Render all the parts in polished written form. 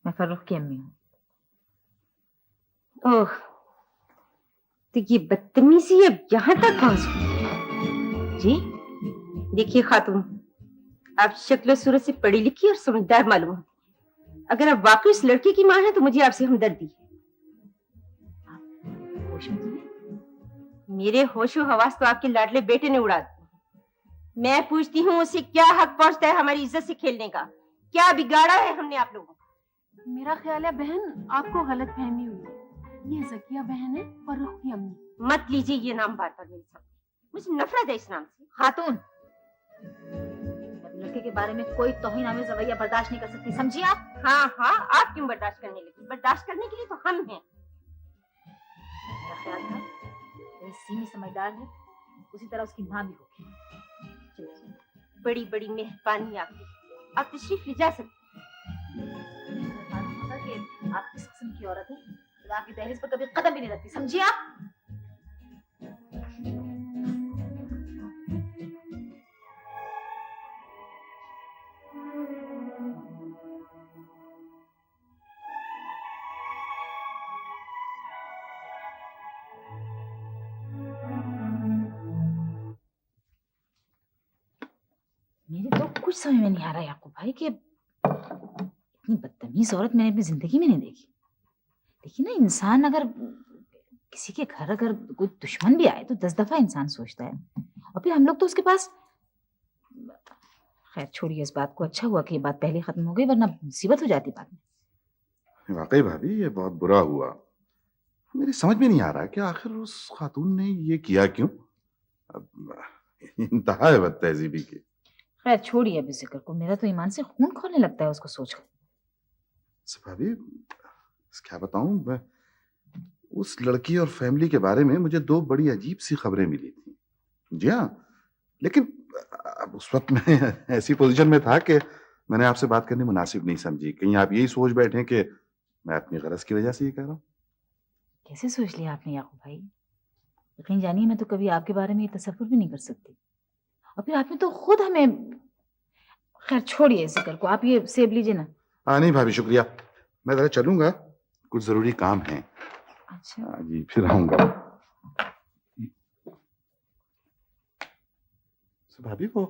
मैं फर्रुख की अम्मी हूँ। ओह, तो ये बदतमीजी अब यहाँ तक पहुंच गई। जी? देखिए खातून, आप शक्ल सूरत से पढ़ी लिखी और समझदार मालूम होती है। अगर आप वाकई इस लड़के की माँ हैं तो मुझे आपसे हमदर्दी है। होश में तो नहीं? मेरे होशो हवास तो आपके लाडले बेटे ने उड़ा दिए। मैं पूछती हूँ, उसे क्या हक पहुंचता है हमारी इज्जत से खेलने का? क्या बिगाड़ा है हमने आप लोगों को? मेरा ख्याल है बहन, आपको गलत फहमी हुई है। ये ज़किया बहन है, फर्रुख की अम्मी। मत लीजिए ये नाम बार बार मेरे सामने, मुझे नफरत है इस नाम से। खातून, लड़के के बारे में कोई तौहीन-आमेज़ रवैया बर्दाश्त नहीं कर सकती, समझी आप? हाँ हाँ, आप क्यों बर्दाश्त करने लगी? बर्दाश्त करने के लिए तो हम हैं। मेरा ख्याल था जैसे सीमी समझदार है उसी तरह उसकी माँ भी होगी। चलिए, बड़ी बड़ी मेहरबानी आपकी, आप तशरीफ ले जा सकते। मालूम होता कि आप किस किस्म की औरत है, तो आपकी दहलीज पर कभी कदम भी नहीं रखती, समझी आप? मेरे तो कुछ समझ में नहीं आ रहा याकूब भाई कि इतनी बदतमीज औरत मैंने अपनी जिंदगी में नहीं देखी। देखिए ना, इंसान अगर किसी के घर अगर कोई दुश्मन भी आए तो 10 दफा इंसान सोचता है, और फिर हम लोग तो उसके पास। खैर छोड़िए इस बात को, अच्छा हुआ कि ये बात पहले खत्म हो गई, वरना मुसीबत हो जाती बाद में। वाकई भाभी, ये बहुत बुरा हुआ। मेरी समझ में नहीं आ रहा कि आखिर उस खातून ने ये किया क्यों। अब इंतहा है बदतहजीबी की। खैर छोड़िए अब इस जिक्र को, मेरा तो ईमान से खून खोलने लगता है उसको सोचकर। भाभी क्या बताऊं मैं, उस लड़की और फैमिली के बारे में मुझे 2 बड़ी अजीब सी खबरें मिली थी। जी हाँ, लेकिन अब उस वक्त मैं ऐसी पोजीशन में था कि मैंने आपसे बात करनी मुनासिब नहीं समझी। कहीं आप यही सोच बैठे कि मैं अपनी गरज की वजह से ये कह रहा हूँ। कैसे सोच लिया आपने याकूब भाई? यकीन जानिए मैं तो कभी आपके बारे में ये तसव्वुर भी नहीं कर सकती, और फिर आपने तो खुद हमें। खैर छोड़िए इस जिक्र को, आप ये सेब लीजिए ना। नहीं भाभी, शुक्रिया, मैं जरा चलूंगा, कुछ जरूरी काम है। अच्छा जी, फिर आऊंगा। भाभी, वो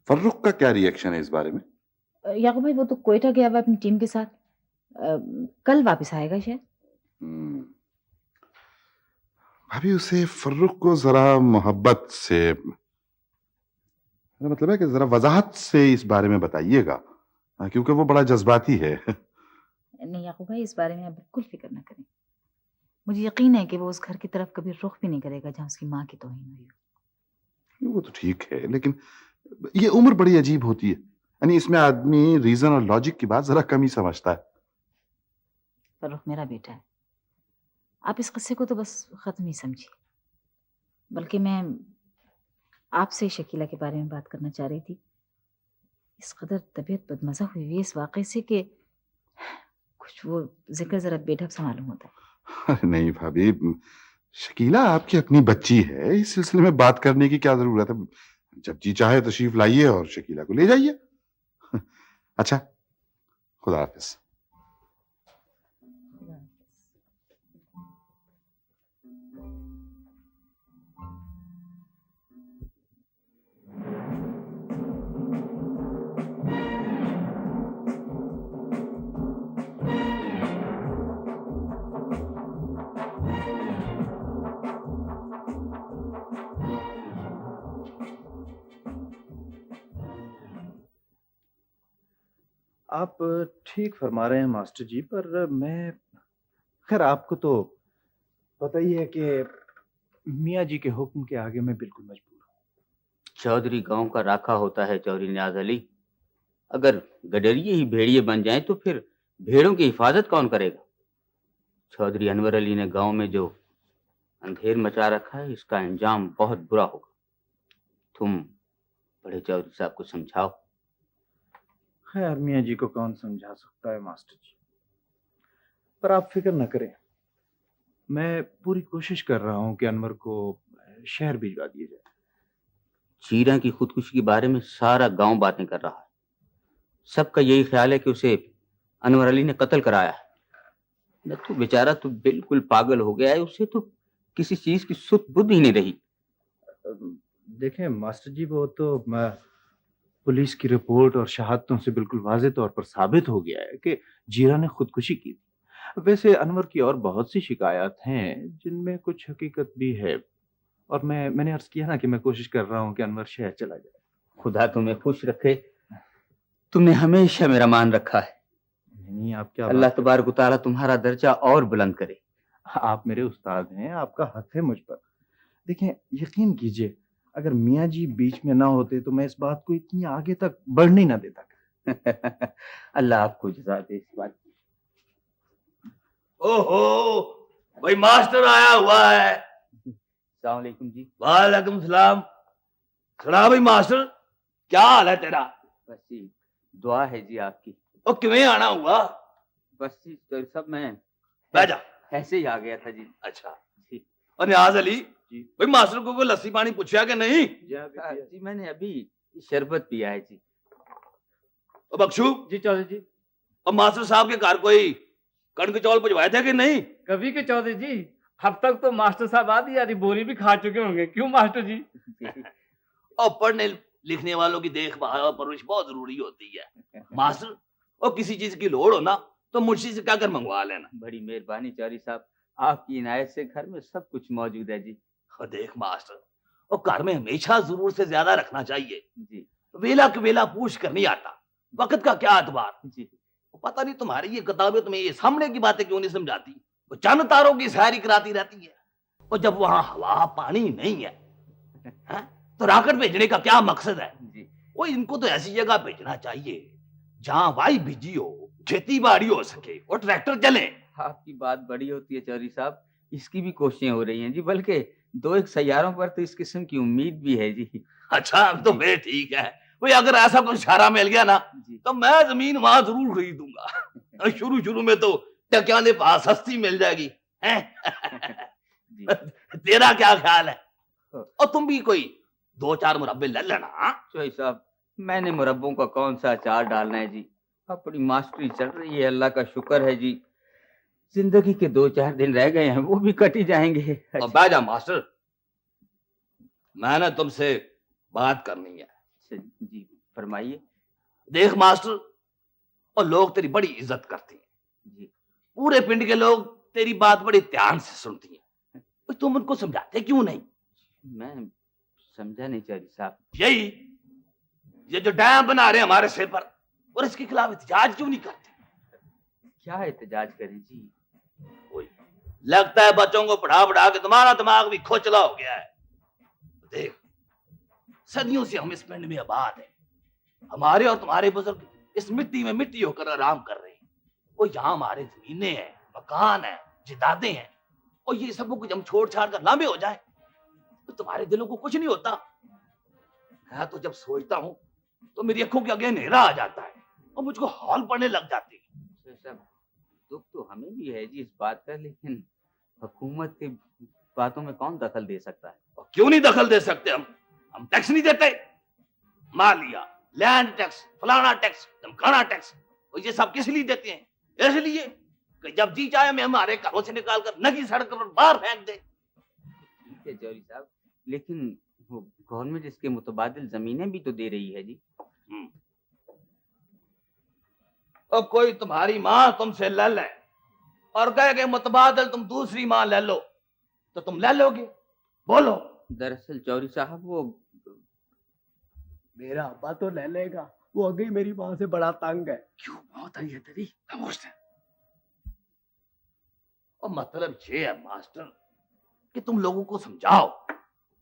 फर्रुख का क्या रिएक्शन है इस बारे में? याकूब भाई वो तो कोयटा गया हुआ अपनी टीम के साथ, कल वापस आएगा शायद। भाभी, उसे फर्रुख को जरा मोहब्बत से, मेरा मतलब है कि जरा वजाहत से इस बारे में बताइएगा, क्योंकि वो बड़ा जज्बाती है। नहीं याकूब भाई, इस बारे में आप बिल्कुल फिक्र न करें। मुझे यकीन है कि वो उस घर की तरफ कभी रुख भी नहीं करेगा जहाँ उसकी माँ की तौहीन हुई हो। वो तो ठीक है, लेकिन ये उम्र बड़ी अजीब होती है, यानी इसमें आदमी रीजन और लॉजिक की बात जरा कम ही समझता है। फर्रुख मेरा बेटा है, आप इस किस्से को तो बस खत्म ही समझिए। बल्कि मैं आपसे शकीला के बारे में बात करना चाह रही थी। इस कदर तबीयत बदमजा हुई हुई इस वाक़े से कि कुछ वो जिक्र जरा बेढब सा मालूम होता है। अरे नहीं भाभी, शकीला आपकी अपनी बच्ची है, इस सिलसिले में बात करने की क्या जरूरत है। जब जी चाहे तशरीफ लाइए और शकीला को ले जाइए। अच्छा, खुदा हाफिज। आप ठीक फरमा रहे हैं मास्टर जी, पर मैं, खैर आपको तो पता ही है कि मियाँ जी के हुक्म के आगे मैं बिल्कुल मजबूर हूँ। चौधरी गांव का राखा होता है चौधरी नियाज अली। अगर गडरिये ही भेड़िए बन जाएं तो फिर भेड़ों की हिफाजत कौन करेगा? चौधरी अनवर अली ने गांव में जो अंधेर मचा रखा है, इसका अंजाम बहुत बुरा होगा। तुम बड़े चौधरी साहब को समझाओ। खैर मियाँ जी को कौन समझा सकता है मास्टर जी, पर आप फिक्र न करें, मैं पूरी कोशिश कर रहा हूँ कि अनवर को शहर भिजवा दिया जाए। जीरा की खुदकुशी के बारे में सारा गांव बातें कर रहा है। सबका यही ख्याल है कि उसे अनवर अली ने कत्ल कराया है। न तो बेचारा तो बिल्कुल पागल हो गया है, उसे तो किसी चीज की सुध बुध ही नहीं रही। देखें मास्टर जी, वो तो पुलिस की रिपोर्ट और शहादतों से बिल्कुल वाज़ेह तौर पर साबित हो गया है कि जीरा ने खुदकुशी की थी। वैसे अनवर की और बहुत सी शिकायत हैं जिनमें कुछ हकीकत भी है, और मैंने अर्ज किया ना कि मैं कोशिश कर रहा हूँ कि अनवर शहर चला जाए। खुदा तुम्हें खुश रखे, तुमने हमेशा मेरा मान रखा है। नहीं, आप क्या अल्लाह बात तबारक व तआला तुम्हारा दर्जा और बुलंद करे। आप मेरे उस्ताद हैं, आपका हक है मुझ पर। देखें, यकीन कीजिए, अगर मियाँ जी बीच में ना होते तो मैं इस बात को इतनी आगे तक बढ़ने ही ना देता। अल्लाह आपको जज़ा दे इस बात की। ओहो, भाई मास्टर आया हुआ है। अस्सलाम वालेकुम जी। वालेकुम सलाम। सुना भाई मास्टर, क्या हाल है तेरा? बस जी दुआ है जी आपकी। और किवें आना हुआ? बस जी तो सब मैं बैठ जा। ऐसे ही आ गया था जी। अच्छा। जी और नियाज अली जी। भाई मास्टर को कोई लस्सी पानी पूछा कि नहीं? जी मैंने अभी शरबत पिया है जी। और बख्शू जी चौधरी जी। और मास्टर साहब के घर कोई कणक चौल भिजवाए थे कि नहीं? कभी के चौधरी जी, अब तक तो मास्टर साहब आधी आधी बोरी भी खा चुके होंगे, क्यों मास्टर जी? और पढ़ने लिखने वालों की देखभाल और परवरिश बहुत जरूरी होती है मास्टर। और किसी चीज की लोड़ हो ना तो मुंशी से कहकर मंगवा लेना। बड़ी मेहरबानी चौधरी साहब, आपकी इनायत से घर में सब कुछ मौजूद है जी। और देख मास्टर, और घर में हमेशा जरूर से ज्यादा रखना चाहिए। जी वेला के वेला पूछ कर नहीं आता, वक्त का क्या एतबार। जी। पता नहीं तुम्हारी ये किताबें तुम्हें ये सामने की बातें क्यों नहीं समझाती। वो चंद तारों की शायरी कराती रहती है, और जब वहां हवा पानी नहीं है, हैं? तो रॉकेट भेजने का क्या मकसद है? जी वो इनको तो ऐसी जगह भेजना चाहिए जहां वाई बिजी हो, खेती बाड़ी हो सके और ट्रैक्टर चले। आपकी बात बड़ी होती है चौधरी साहब, इसकी भी कोशिशें हो रही हैं जी, बल्कि 2-1 सैयारों पर तो इस किस्म की उम्मीद भी है जी। अच्छा, अब तो फिर ठीक है। भाई अगर ऐसा कुछ इशारा मिल गया ना जी तो मैं जमीन वहां जरूर खरीदूंगा। शुरू शुरू में तो टकियाने पास सस्ती मिल जाएगी हैं? जी। तेरा क्या ख्याल है? और तुम भी कोई 2-4 मुरब्बे ले लेना। हाँ? चौधरी साहब, मैंने मुरब्बों का कौन सा अचार डालना है जी, अपनी मास्टरी चल रही है, अल्लाह का शुक्र है जी। जिंदगी के 2-4 दिन रह गए हैं, वो भी कट ही जाएंगे। और बैजा मास्टर, मैंने तुमसे बात करनी है। अच्छा, जी फरमाइए। देख मास्टर, और लोग तेरी बड़ी इज्जत करते हैं। जी पूरे पिंड के लोग तेरी बात बड़ी ध्यान से सुनती हैं। तो तुम उनको समझाते क्यों नहीं? मैं समझा नहीं चौधरी साहब। यही, ये जो डैम बना रहे हैं हमारे सिर पर, और इसके खिलाफ एहतजाज क्यों नहीं करते? क्या एहतजाज करें जी? वही, लगता है बच्चों को पढ़ा पढ़ा के तुम्हारा दिमाग भी खोचला हो गया है। देख, सदियों से हम इस पिंड में आबाद है। हमारे और तुम्हारे बुजुर्ग इस मिट्टी में मिट्टी होकर आराम कर रहे हैं। वो यहाँ हमारे जमीनें हैं, मकान है, जिदादें हैं, और ये सब कुछ हम छोड़ छाड़ कर लांबे हो जाए तो तुम्हारे दिलों को कुछ नहीं होता। मैं तो जब सोचता हूँ तो मेरी आंखों के आगे अंधेरा आ जाता है और मुझको हौल पड़ने लग जाती है। तो सब दुख तो हमें भी है जी इस बात का, लेकिन हुकूमत की बातों में कौन दखल दे सकता है? और क्यों नहीं दखल दे सकते? हम टैक्स नहीं देते? मालिया, लैंड टैक्स, फलाना टैक्स, धमकाना टैक्स, और ये सब किस लिए देते हैं? इसलिए कि जब जी चाहे मैं हमारे घरों से निकाल कर नगी सड़क पर बाहर फेंक दे। ठीक है चौधरी साहब, लेकिन वो गवर्नमेंट इसके मुतबादिल जमीनें भी तो दे रही है जी। और कोई तुम्हारी माँ तुमसे ले ले और कहे कि मुतबादल तुम दूसरी माँ ले लो, तो तुम ले लोगे? बोलो। दरअसल चौधरी साहब, वो मेरा अब्बा तो ले लेगा, वो अगे मेरी माँ से बड़ा तंग है। क्यों बहुत आई है तेरी? खामोश रह। और मतलब ये है मास्टर कि तुम लोगों को समझाओ,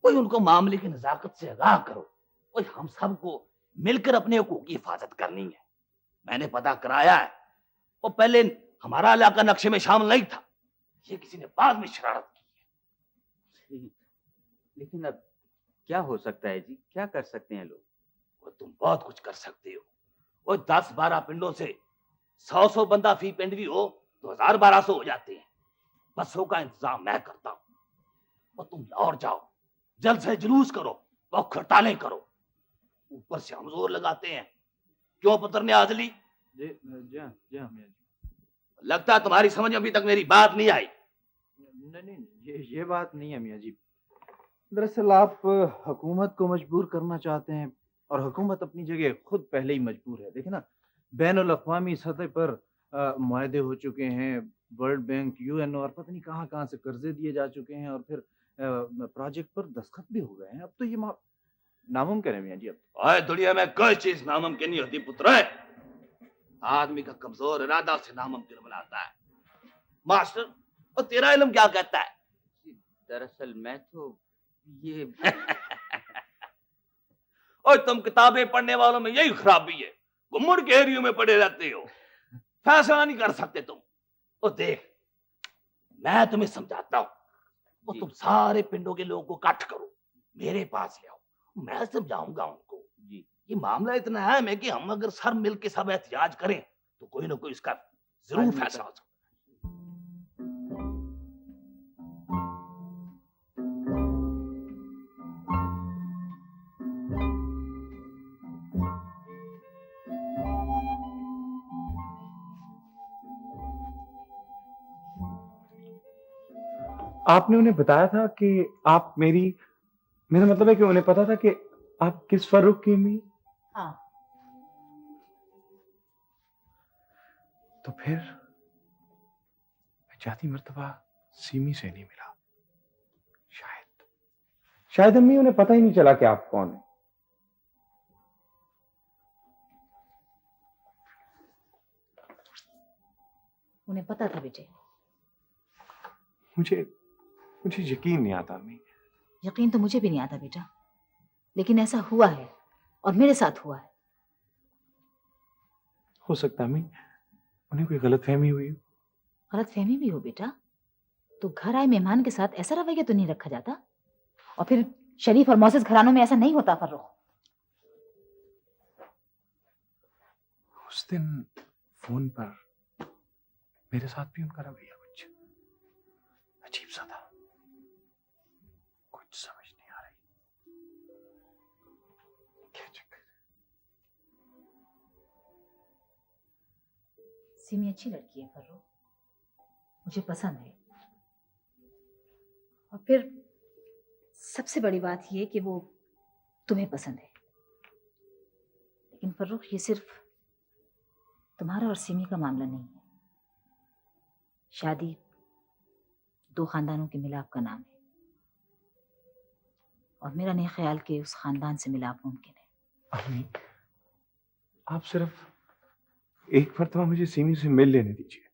कोई उनको मामले की नजाकत से आगाह करो। कोई हम सबको मिलकर अपने हकूक की हिफाजत करनी है। मैंने पता कराया है, और पहले हमारा इलाका नक्शे में शामिल नहीं था, ये किसी ने बाद में शरारत की है। लेकिन अब क्या हो सकता है जी, क्या कर सकते हैं लोग? और तुम बहुत कुछ कर सकते हो। वो 10-12 पिंडों से 100 बंदा फी पिंड भी हो तो 1000-1200 हो जाते हैं। बसों का इंतजाम मैं करता हूँ और तुम लाहौर जाओ, जल्द से जुलूस करो, वो हड़तालें करो। ऊपर से हम जोर लगाते हैं। क्यों पुत्र ने आजली? जी जी हाँ मियाँ जी। लगता है तुम्हारी समझ में अभी तक मेरी बात नहीं आई। नहीं, ये बात नहीं है मियाँ जी। दरअसल आप हुकूमत को मजबूर करना चाहते हैं और हुकूमत अपनी जगह खुद पहले ही मजबूर है। देखिए ना, बैनुल अक़वामी सतह पर मुआहदे हो चुके हैं, वर्ल्ड बैंक, यूएनओ और पता नहीं कहाँ-कहाँ से कर्जे दिए जा चुके हैं और फिर प्रोजेक्ट पर दस्तखत भी हो गए हैं। अब तो ये नामुमकिन है मियाँ जी अब। आए दुनिया में कोई चीज नामुमकिन नहीं होती पुत्र है। आदमी का कमजोर इरादा से नामुमकिन बनाता है। मास्टर, और तेरा इल्म क्या कहता है? दरअसल मैं तो ये और तुम किताबें पढ़ने वालों में यही खराबी है, घुमड़ के एरियो में पड़े रहते हो, फैसला नहीं कर सकते तुम। और देख, मैं तुम्हें समझाता हूँ, और जी। तुम सारे पिंडों के लोगों को इकट्ठ करो, मेरे पास ले आओ, मैं समझाऊंगा उनको। जी ये मामला इतना अहम है कि हम अगर सब मिल के सब एहतियाज करें तो कोई ना कोई इसका जरूर हाँ जी, फैसला हो सकता है। आपने उन्हें बताया था कि आप मेरा मतलब है कि उन्हें पता था कि आप किस फर्रुख की अम्मी? हाँ। तो फिर मैं जाती मर्तबा सीमी से नहीं मिला। शायद अम्मी उन्हें पता ही नहीं चला कि आप कौन हैं। उन्हें पता था बेटे। मुझे यकीन नहीं आता अम्मी। यकीन तो मुझे भी नहीं आता बेटा, लेकिन ऐसा हुआ है और मेरे साथ हुआ है। हो सकता है अम्मी उन्हें कोई गलतफहमी हुई हो। गलतफहमी भी हो बेटा तो घर आए मेहमान के साथ ऐसा रवैया तो नहीं रखा जाता। और फिर शरीफ और मोअज़्ज़ज़ घरानों में ऐसा नहीं होता फर्रुख। उस दिन फोन पर मेरे साथ भी उनका रवैया कुछ अजीब सा था। कुछ समझ नहीं आ रही। क्या चक्कर? सिमी अच्छी लड़की है फर्रुख, मुझे पसंद है। और फिर सबसे बड़ी बात यह कि वो तुम्हें पसंद है। लेकिन फर्रुख ये सिर्फ तुम्हारा और सिमी का मामला नहीं है। शादी दो खानदानों के मिलाप का नाम है और मेरा नहीं ख्याल कि उस खानदान से मिलाप मुमकिन है। अम्मी आप सिर्फ एक मर्तबा मुझे सिमी से मिल लेने दीजिए।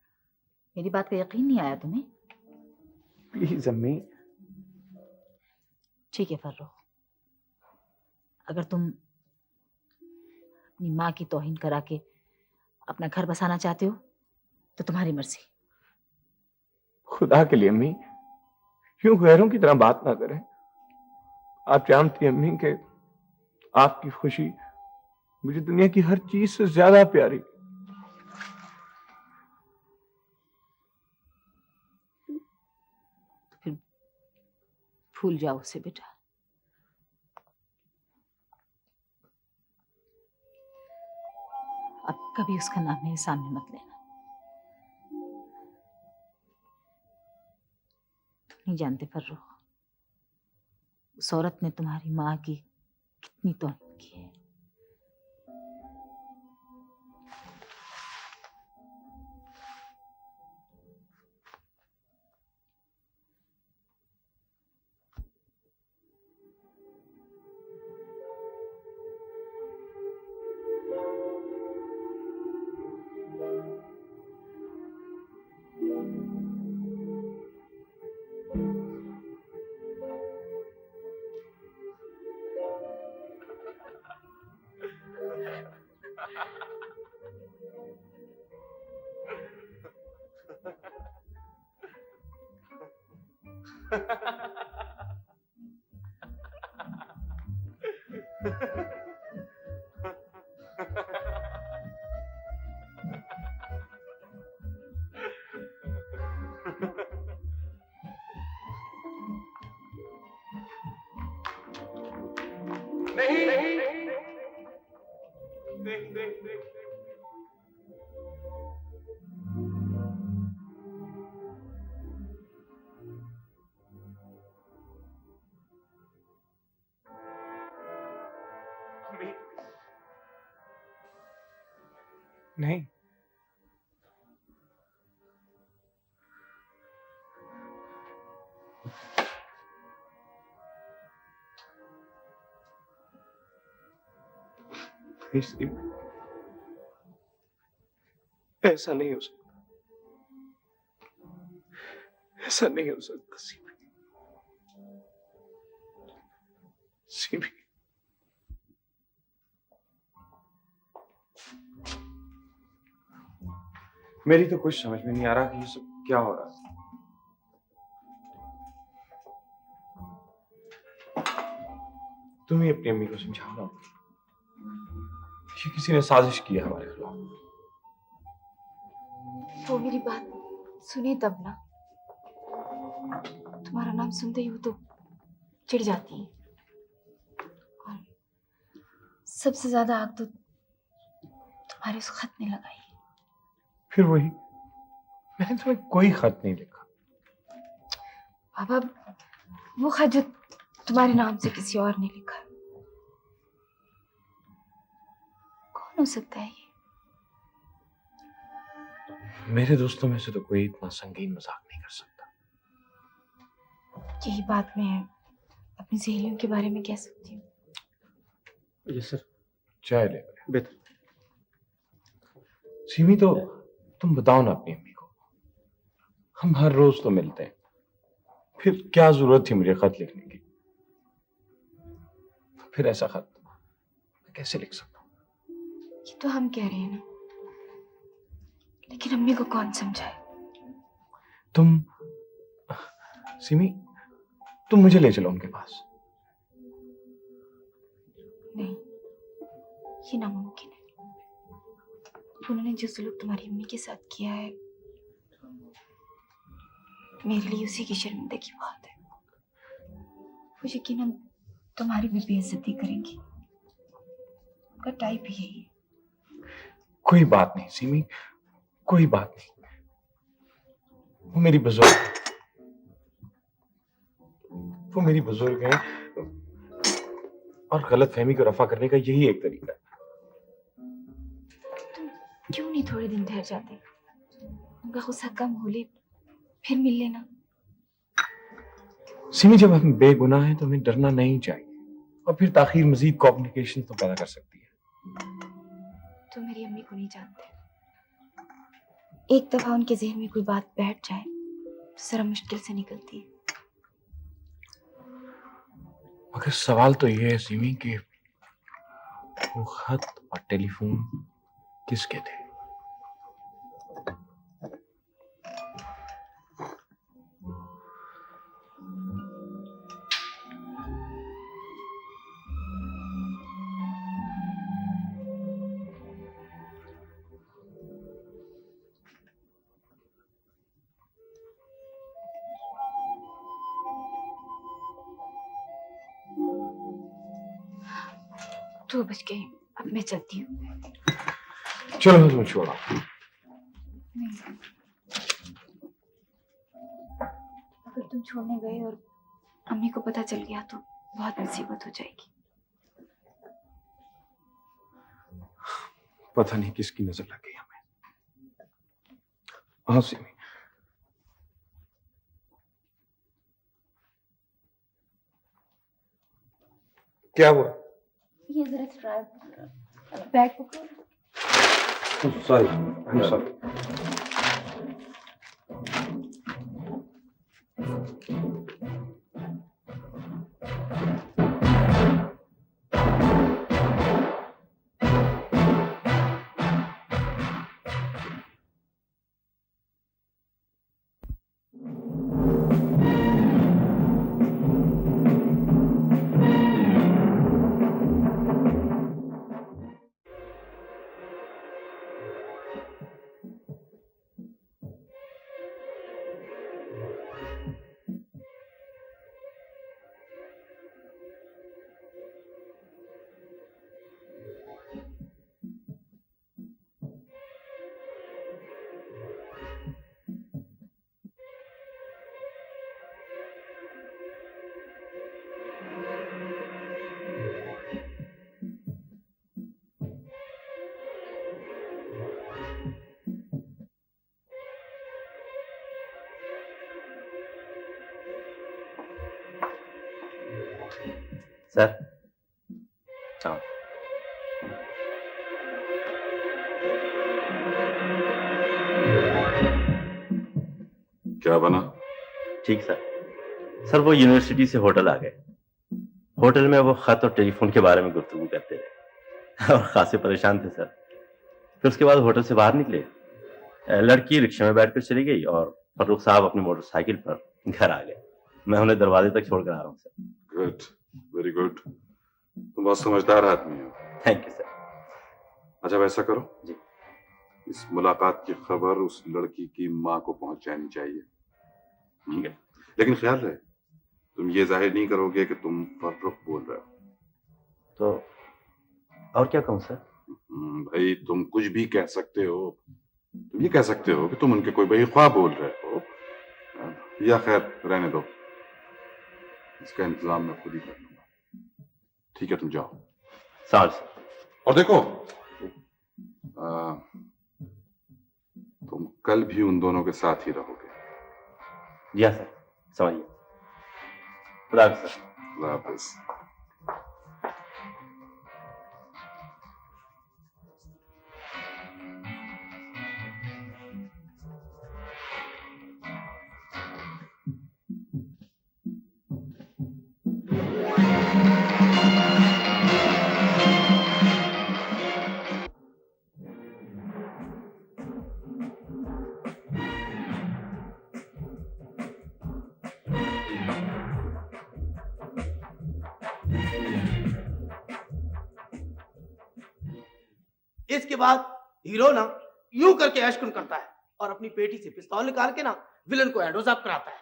मेरी बात का यकीन नहीं आया तुम्हें? प्लीज अम्मी। ठीक है फर्रुख, अगर तुम अपनी माँ की तौहीन करा के अपना घर बसाना चाहते हो तो तुम्हारी मर्जी। खुदा के लिए अम्मी यूं गैरों की तरह बात ना करें। आप जानती हैं अम्मी कि आपकी खुशी मुझे दुनिया की हर चीज से ज्यादा प्यारी। तो फिर भूल जाओ उसे बेटा। अब कभी उसका नाम मेरे सामने मत लेना। तुम नहीं जानते फर्रुख, उस औरत ने तुम्हारी माँ की कितनी तौहीन की है। नहीं, ऐसा नहीं हो सकता, ऐसा नहीं हो सकता सीमी। सीमी, मेरी तो कुछ समझ में नहीं आ रहा कि ये सब क्या हो रहा है। तुम ही अपनी अम्मी को समझाओ ना, ये किसी ने साजिश की है हमारे खिलाफ। वो मेरी बात सुने तब ना, तुम्हारा नाम सुनते ही वो तो चिढ़ जाती है। और सबसे ज्यादा आग तो तुम्हारे उस खत ने लगाई। फिर वही, मैंने तुम्हें कोई खत नहीं लिखा। पापा, वो खत जो तुम्हारे नाम से किसी और ने लिखा, कौन हो सकता है ये? मेरे दोस्तों में से तो कोई इतना संगीन मजाक नहीं कर सकता। यही बात मैं अपनी सहेलियों के बारे में कह सकती हूँ। जी सर, चाय ले बेहतर। सीमी, तो तुम बताओ ना अपनी अम्मी को, हम हर रोज तो मिलते हैं, फिर क्या जरूरत थी मुझे खत लिखने की? फिर ऐसा खत मैं कैसे लिख सकता हूँ? ये तो हम कह रहे हैं ना, लेकिन अम्मी को कौन समझाए? तुम सीमी, तुम मुझे ले चलो उनके पास। नहीं, ये नामुमकिन है। उन्होंने जो सुलूक तुम्हारी अम्मी के साथ किया है, मेरे लिए उसी की शर्मिंदगी बहुत है। वो यकीनन तुम्हारी भी बेइज्जती करेंगी। उनका टाइप ही यही है। कोई बात नहीं सीमी, कोई बात नहीं। वो मेरी बुजुर्ग है और गलत फहमी को रफा करने का यही एक तरीका है। तुम क्यों नहीं थोड़े दिन ठहर जाते? उनका गुस्सा कम हो ले, फिर मिल लेना। सीमी, जब हम बेगुनाह हैं तो हमें डरना नहीं चाहिए, और फिर ताखीर मजीद कॉम्प्लिकेशन तो पैदा कर सकती है। तुम मेरी अम्मी को नहीं जानते। एक दफा उनके जहन में कोई बात बैठ जाए तो जरा मुश्किल से निकलती है। मगर सवाल तो ये है सीमी कि वो खत और टेलीफोन किसके थे? तो बच गई, अब मैं चलती हूँ। चलो मैं तुम्हें छोड़ा। अगर तुम छोड़ने गए और अम्मी को पता चल गया तो बहुत मुसीबत हो जाएगी। पता नहीं किसकी नजर लग गई हमें। हाँ सीमी, क्या हुआ? ये जरा स्ट्रैप बैग पकड़ो। Sorry, sorry. सर हाँ क्या बना? ठीक सर। सर वो यूनिवर्सिटी से होटल आ गए। होटल में वो खत और टेलीफोन के बारे में गुफ्तगू करते रहे और खासे परेशान थे सर। फिर उसके बाद होटल से बाहर निकले, लड़की रिक्शा में बैठकर चली गई और फर्रुख साहब अपनी मोटरसाइकिल पर घर आ गए। मैं उन्हें दरवाजे तक छोड़कर आ रहा हूँ सर। Good, very good. तुम बहुत समझदार आदमी हो। Thank you sir. अच्छा वैसा करो जी। इस मुलाकात की खबर उस लड़की की माँ को पहुंच जानी चाहिए। ठीक है। लेकिन ख्याल रहे तुम ये जाहिर नहीं करोगे कि तुम फर्रुख बोल रहे हो। तो और क्या कहूँ सर? भाई तुम कुछ भी कह सकते हो। तुम ये कह सकते हो कि तुम उनके कोई बड़ी ख्वाब बोल रहे हो, या खैर रहने दो, इसका इंतजाम मैं खुद ही कर लूंगा। ठीक है तुम जाओ। सर और देखो तुम कल भी उन दोनों के साथ ही रहोगे। जी हाँ सर, समझिए। खुदा हाफिज़ सर। खुदा हाफिज़। इसके बाद हीरो ना यूं करके ऐशकुन करता है और अपनी पेटी से पिस्तौल निकाल के ना विलन को एंडोज अप कराता है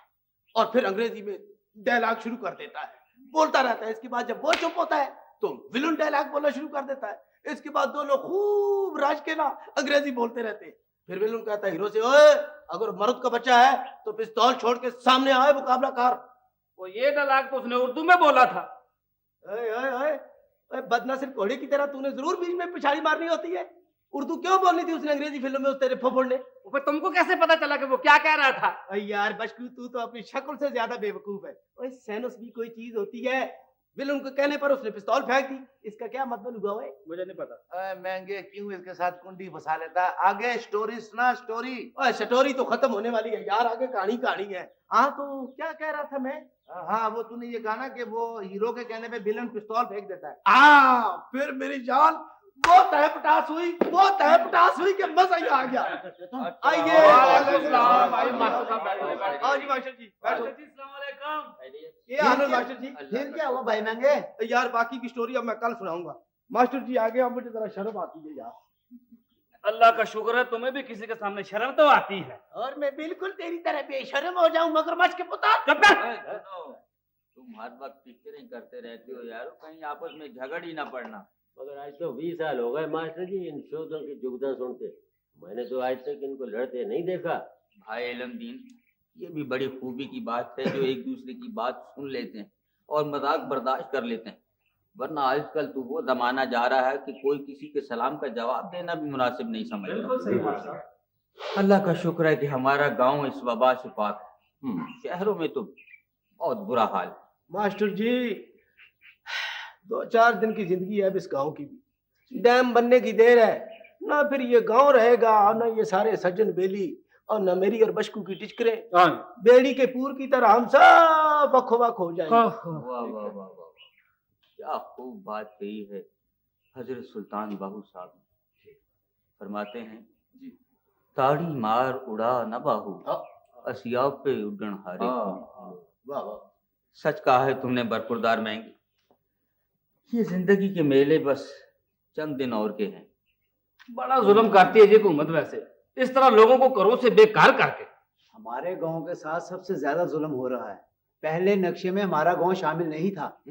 और फिर अंग्रेजी में डायलॉग शुरू कर देता है, बोलता रहता है। इसके बाद जब वो चुप होता है तो विलन डायलॉग बोलना शुरू कर देता है। इसके बाद दोनों खूब राज के ना अंग्रेजी बोलते रहते हैं। फिर विलन कहता है हीरो से, ओए अगर मर्द का बच्चा है तो पिस्तौल छोड़ के सामने आए मुकाबला कर। वो ये डायलॉग तो उसने उर्दू में बोला था। ओए ओए ओए बदनसीब घोड़े की तरह तूने जरूर बीच में पिछाड़ी मारनी होती है। उर्दू क्यों बोलनी थी उसने अंग्रेजी फिल्म में उस तेरे फफड़ ने? फिर तुमको कैसे पता चला कि वो क्या कह रहा था? अरे यार बशकू तू तो अपनी शक्ल से ज्यादा बेवकूफ है। ओए सैनस भी कोई चीज होती है। विलन को कहने पर उसने पिस्तौल फेंक दी। इसका क्या मतलब हुआ? है मुझे नहीं पता। महंगे क्यों इसके साथ कुंडी फंसा लेता? आगे स्टोरी सुना, स्टोरी। ओए स्टोरी तो खत्म होने वाली है यार, आगे कहानी कहानी है। हाँ तो क्या कह रहा था मैं? हाँ वो तूने ये कहा ना कि वो हीरो के कहने पे विलन पिस्तौल फेंक देता है। फिर मेरी जान वो तय पटास हुई कि मजा ही आ गया। आइए हाँ जी मास्टर जी। ये आनंद मास्टर जी। फिर क्या हुआ भाई महंगे? यार बाकी की स्टोरी अब मैं कल सुनाऊंगा। मास्टर जी आगे अब मुझे जरा शर्म आती है यार। अल्लाह का शुक्र है तुम्हें भी किसी के सामने शर्म तो आती है। और मैं बिल्कुल तेरी तरह बेशर्म हो जाऊं मगरमच्छ के पुत्र। तुम हर वक्त पिक्चरें करते रहते हो यार, कहीं आपस में झगड़ ही ना पड़ना। मगर आज तो 20 साल हो गए मास्टर जी इन शोधों की जुगदा सुनते। मैंने तो आज तक इनको लड़ते नहीं देखा। भाई इलमदीन, ये भी बड़ी खूबी की बात है जो एक दूसरे की बात सुन लेते हैं और मजाक बर्दाश्त कर लेते हैं, वरना आजकल तो वो जमाना जा रहा है कि कोई किसी के सलाम का जवाब देना भी मुनासिब नहीं समझता। अल्लाह का शुक्र है कि हमारा गांव इस वबा से पाक है। शहरों में तो बहुत बुरा हाल। मास्टर जी 2-4 दिन की जिंदगी है अब इस गांव की भी। डैम बनने की देर है, ना फिर ये गांव रहेगा और ना ये सारे सज्जन बेली और ना मेरी और बशकू की टिचकरें। बेड़ी के पूर की तरह हम सब वक्खो वक्ख हो जाएंगे। वाह वाह वाह वाह, क्या खूब बात कही है। हजरत सुल्तान बाहू साहब फरमाते हैं, ताड़ी मार उड़ा न बाहू, असियाब पे उड़न हारे। वाह वाह, सच कहा है तुमने बरखुरदार महंगी। ये जिंदगी के मेले बस चंद दिन और के हैं। बड़ा जुल्म करती है ये हुकूमत वैसे, इस तरह लोगों को करों से बेकार करके। हमारे गांव के साथ सबसे ज्यादा जुल्म हो रहा है। पहले नक्शे में हमारा गांव शामिल नहीं था।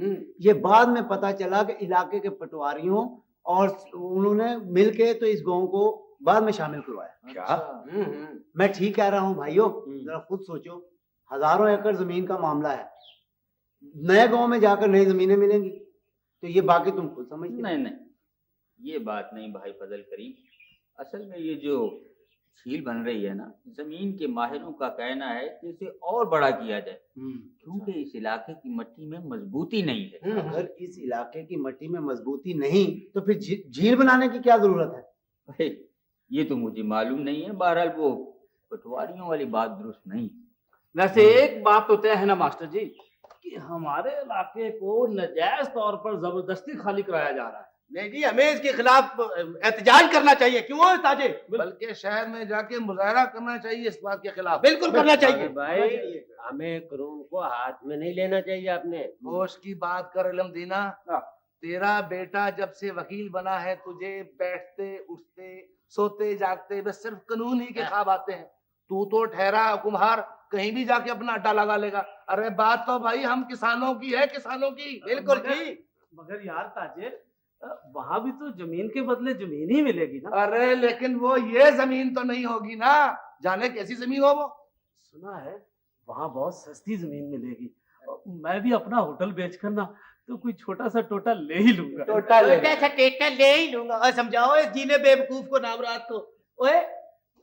ये बाद में पता चला कि इलाके के पटवारियों और उन्होंने मिलके तो इस गांव को बाद में शामिल करवाया। क्या? मैं ठीक कह रहा हूँ भाइयों, जरा खुद सोचो, हजारों एकड़ जमीन का मामला है। नए गांव में जाकर नई जमीनें मिलेंगी तो ये बाकी तुम खुद समझ। नहीं नहीं, ये बात नहीं भाई फजल करीम। असल में ये जो झील बन रही है ना, जमीन के माहिरों का कहना है कि इसे और बड़ा किया जाए, क्योंकि इस इलाके की मिट्टी में मजबूती नहीं है। अगर इस इलाके की मिट्टी में मजबूती नहीं तो फिर झील बनाने की क्या जरूरत है? अरे, ये तो मुझे मालूम नहीं है। बहरहाल वो पटवारियों वाली बात दुरुस्त नहीं। वैसे एक बात तो तय है ना मास्टर जी कि हमारे इलाके को नजायज तौर पर जबरदस्ती खाली कराया जा रहा है। नहीं जी, हमें इसके खिलाफ एहतजाज करना चाहिए। क्यों ताजे? बल्कि शहर में जाके मुजाहरा करना चाहिए इस बात के खिलाफ। बिल्कुल करना चाहिए भाई, हमें कानून को हाथ में नहीं लेना चाहिए। आपने होश की बात कर इल्म दीना। तेरा बेटा जब से वकील बना है, तुझे बैठते उठते सोते जागते बस सिर्फ कानून ही के ख्वाब आते हैं। तू तो ठहरा कुम्हार, कहीं भी जाके अपना अड्डा लगा लेगा। अरे बात तो भाई हम किसानों की है, किसानों की। बिल्कुल जी। मगर यार ताजे, वहां भी तो जमीन के बदले जमीन ही मिलेगी ना। अरे लेकिन वो ये जमीन तो नहीं होगी ना, जाने कैसी जमीन हो वो। सुना है वहां बहुत सस्ती जमीन मिलेगी। मैं भी अपना होटल बेचकर ना तो कोई छोटा सा टोटा ले ही लूंगा। टोटा ले ही लूंगा। और समझाओ इस जीने बेवकूफ को नामराद को, ओए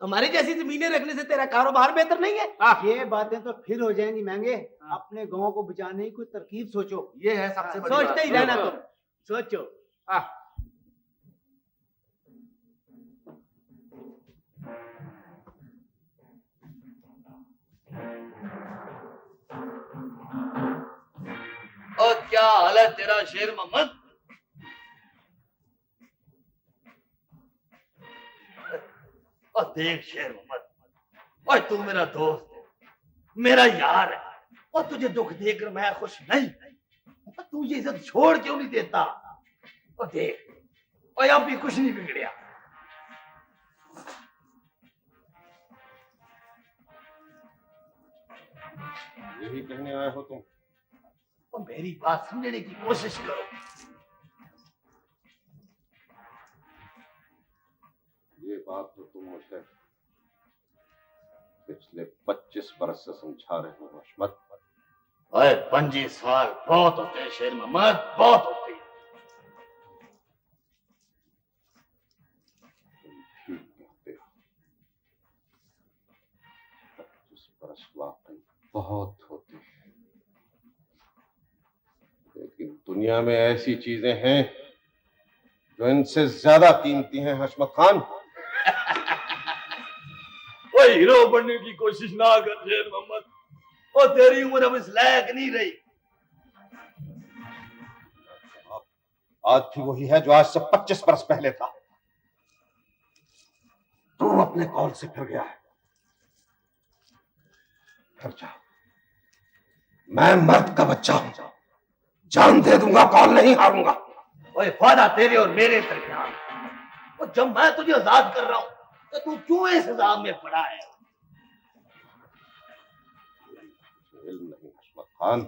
हमारी जैसी जमीनें रखने से तेरा कारोबार बेहतर नहीं है। ये बातें तो फिर हो जाएंगी महंगे। अपने गांव को बचाने की कोई तरकीब सोचो। ये है सबसे बड़ी सोचते ही बात। रहना तुम, सोचो। और क्या हाल है तेरा शेर मोहम्मद? और देख शेर मोहम्मद, और तू मेरा दोस्त है, मेरा यार है, और तुझे दुख देकर मैं खुश नहीं। और तू ये इज्जत छोड़ क्यों नहीं देता? और देख, और अब भी कुछ नहीं बिगड़िया। यही कहने आए हो तुम? और मेरी बात समझने की कोशिश करो। ये बात तो तुम मुझे पिछले 25 बरस से समझा रहे हो हशमत। अरे 25 साल बहुत होते हैं शेर मोहम्मद, बहुत होते हैं। तुम ठीक कहते हो, 25 बरस वाकई बहुत होते हैं, लेकिन दुनिया में ऐसी चीजें हैं जो इनसे ज्यादा कीमती हैं हशमत खान। वो हीरो बनने की कोशिश ना कर शेर मोहम्मद, और तेरी उम्र अब इस लायक नहीं रही। आज भी वही है जो आज से 25 बरस पहले था। तू अपने कौल से फिर गया है। फिर जा, मैं मर्द का बच्चा हूं, जान दे दूंगा, कौल नहीं हारूंगा। ओए वादा तेरे और मेरे दरमियान, और जब मैं तुझे आजाद कर रहा हूं तो तू क्यों इस अजाब में पड़ा है? इल्म नहीं हशमत खान,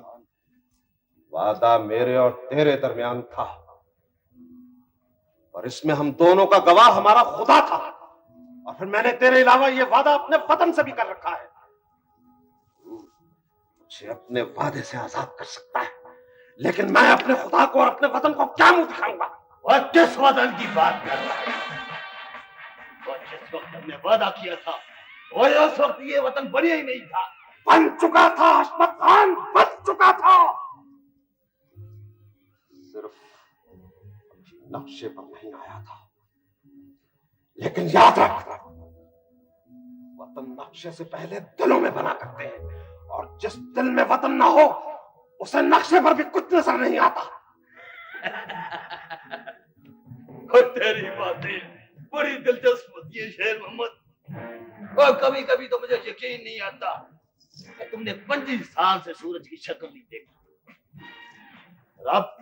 वादा मेरे और तेरे दरमियान था, और इसमें हम दोनों का गवाह हमारा खुदा था। और फिर मैंने तेरे अलावा ये वादा अपने वतन से भी कर रखा है। मुझे अपने वादे से आजाद कर सकता है, लेकिन मैं अपने खुदा को और अपने वतन को क्या मुंह दिखाऊंगा? और किस वतन की बात कर रहा है? और जिस वक्त हमने वादा किया था, और उस वक्त ये वतन बनिया ही नहीं था। बन चुका था हशमत खान, बन चुका था। सिर्फ नक्शे पर नहीं आया था। लेकिन याद रख, वतन नक्शे से पहले दिलों में बना करते हैं, और जिस दिल में वतन ना हो उसे नक्शे पर भी कुछ नजर नहीं आता। और तेरी बातें बड़ी दिलचस्प होती है शेर मोहम्मद, और कभी कभी तो मुझे यकीन नहीं आता कि तुमने 25 साल से सूरज की शक्ल नहीं देखी। अब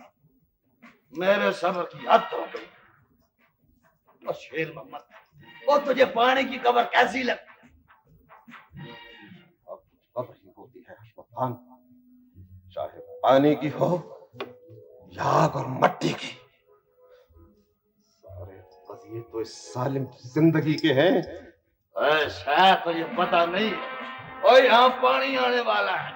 मेरे सब्र की हद हो गई। और शेर मोहम्मद, और तुझे पानी की कबर कैसी लगती? अब कब्र ही होती है हशमत खान, चाहे पानी की हो या आग और मट्टी की। सारे कज़िये तो इस सालिम जिंदगी के हैं। शायद तुझे पता नहीं, और यहाँ पानी आने वाला है।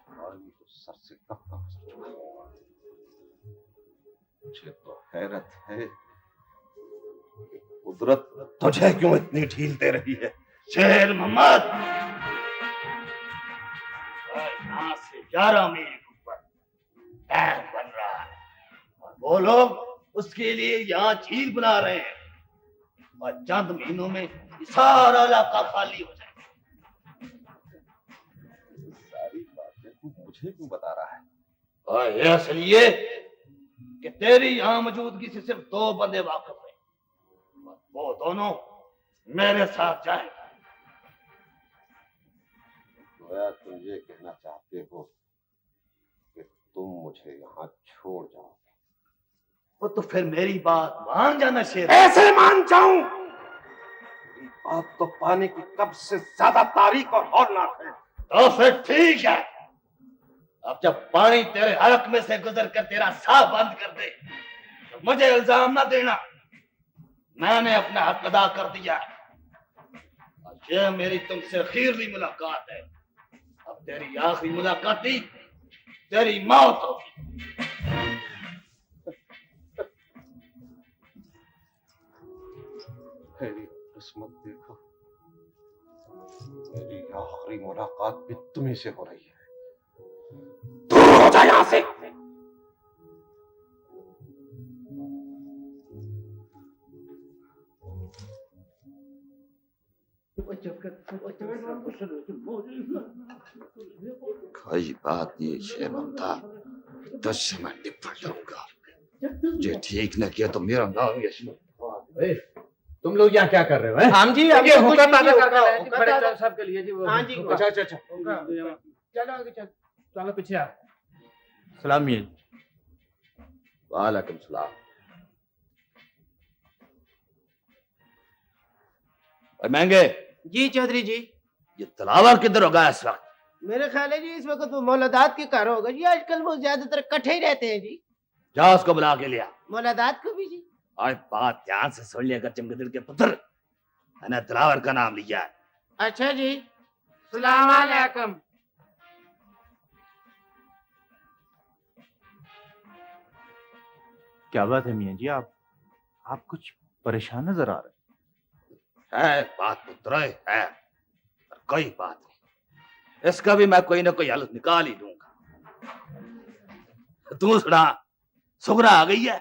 पानी तो सर से कब का बस चुका। मुझे तो हैरत है कि कुदरत तुझे क्यों इतनी ढील दे रही है शेर मोहम्मद? यहाँ से 11 मील ऊपर डैम बन रहा है और वो लोग उसके लिए यहाँ झील बना रहे हैं और चंद महीनों में ये सारा इलाका खाली हो जाएगा। सारी बातें तू मुझे क्यों बता रहा है? और ये असल ये कि तेरी यहाँ मौजूदगी से सिर्फ 2 बंदे वाकिफ हैं और वो दोनों मेरे साथ जाएंगे। गोया तुम ये कहना चाहते हो कि तुम मुझे यहाँ छोड़ जाओगे? वो तो फिर मेरी बात मान जाना शेर। ऐसे मान जाऊं? मेरी बात तो पाने की कब से ज्यादा तारीख और हौलनाक है। तो फिर ठीक है, अब जब पानी तेरे हलक में से गुजर कर तेरा साह बंद कर दे तो मुझे इल्जाम ना देना। मैंने अपना हक अदा कर दिया और ये मेरी तुमसे आखिरी मुलाकात है। अब तेरी आखिरी मुलाकाती तेरी मौत होगी। मेरी किस्मत देखो, मेरी आखिरी मुलाकात भी तुम्ही से हो रही है। दूर हो जा यहाँ से। कोई बात नहीं शेर ममता, 10 से मैं निपट जाऊंगा। ये ठीक न किया तो मेरा नाम यशवंत। तुम लोग यहाँ क्या कर रहे हो? हम जी ये हुक्का ताज़ा कर रहे हैं जी, हुक्का बड़े ताज़ा- चौधरी साहब के लिए जी वो हाँ जी, हुक्का। अच्छा। चलो आगे चल। चलो पीछे आ। सलाम मियां जी। वालेकुम सलाम। और महंगे जी चौधरी जी, ये तलावर किधर होगा इस वक्त? मेरे ख्याल है जी इस वक्त वो मौलादात के घर होगा जी। आजकल वो ज्यादातर इकट्ठे ही रहते हैं जी। जा उसको बुला के लिया। मौलादात को भी जी। और बात ध्यान से सुन लिया कर चमगदड़ के पुत्र, मैंने तलावर का नाम लिया है। अच्छा जी, सलाम अलैकुम। क्या बात है मियां जी, आप कुछ परेशान नजर आ रहे है बात पुत्र है, पर कोई बात नहीं, इसका भी मैं कोई ना कोई हल निकाल ही दूंगा। तू सुना, सुगरा आ गई है?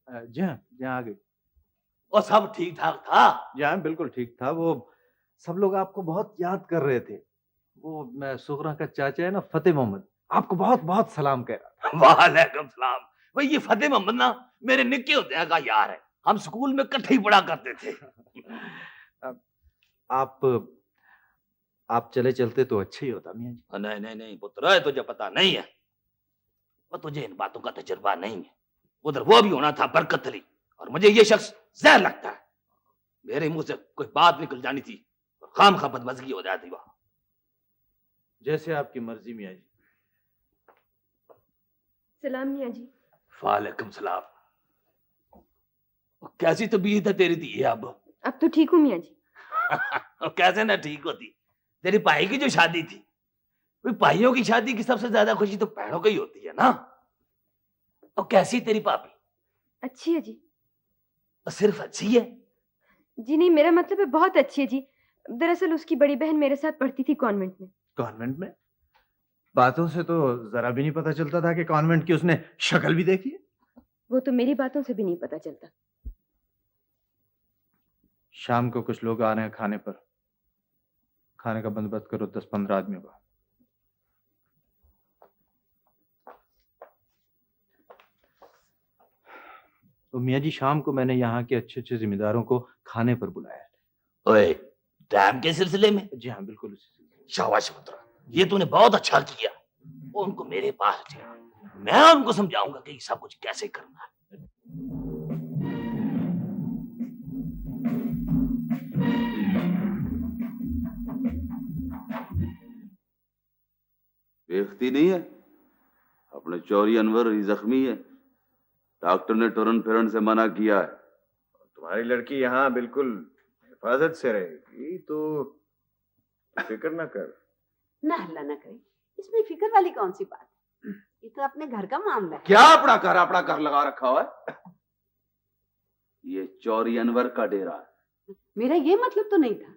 हैं? जी हाँ आ गई। और सब ठीक ठाक था? जी हाँ बिल्कुल ठीक था। वो सब लोग आपको बहुत याद कर रहे थे। वो मैं सुगरा का चाचा है ना फतेह मोहम्मद, आपको बहुत बहुत सलाम कह रहा था। वालेकुम सलाम। भाई ये फतेह मोहम्मद ना मेरे निक्के होते का यार है, हम स्कूल में इकट्ठे ही पढ़ा करते थे। आप चले चलते तो अच्छा ही होता मियां जी। नहीं नहीं नहीं पुत्र, तुझे पता नहीं है, और तुझे इन बातों का तजुर्बा नहीं है। उधर वो भी होना था बरकत अली, और मुझे ये शख्स जहर लगता है। मेरे मुंह से कोई बात निकल जानी थी और खामखा बदमज़गी हो जाती वहां। जैसे आपकी मर्जी मियां जी। सलाम मियां जी। वालेकुम सलाम। कैसी तबीयत है तेरी दी अब तो ठीक हूँ मियां जी। कैसे ना ठीक होती, तेरी भाई की जो शादी थी, भाई भाइयों की शादी की सबसे ज्यादा खुशी तो बहनों की ही होती है ना। और कैसी तेरी भाभी? अच्छी है जी। और सिर्फ अच्छी है? जी नहीं, मेरा मतलब है बहुत अच्छी है जी। दरअसल उसकी बड़ी बहन मेरे साथ पढ़ती थी कॉन्वेंट में। कॉन्वेंट में? बातों से तो जरा भी नहीं पता चलता था कि कॉन्वेंट की उसने शक्ल भी देखी है। वो तो मेरी बातों से भी नहीं पता चलता। शाम को कुछ लोग आ रहे हैं खाने पर, खाने का बंदोबस्त करो 10-15 आदमियों का। तो मियां जी शाम को मैंने यहाँ के अच्छे अच्छे जिम्मेदारों को खाने पर बुलाया है। ओए, डैम के सिलसिले में? जी हाँ बिल्कुल उसी सिलसिले। शाबाश पुत्र, ये तूने बहुत अच्छा किया। वो उनको मेरे पास दिया, मैं उनको समझाऊंगा कि सब कुछ कैसे करना है। देखती नहीं है अपने चौरी अनवर जख्मी है, डॉक्टर ने टुरन फिरन से मना किया है। तुम्हारी लड़की यहाँ बिल्कुल हिफाजत से रहेगी, तो फिक्र ना कर। ना हल्ला ना करे, इसमें फिक्र वाली कौन सी बात है? ये तो अपने घर का मामला है। क्या अपना घर लगा रखा हुआ है? ये चौरी अनवर का डेरा है। मेरा ये मतलब तो नहीं था।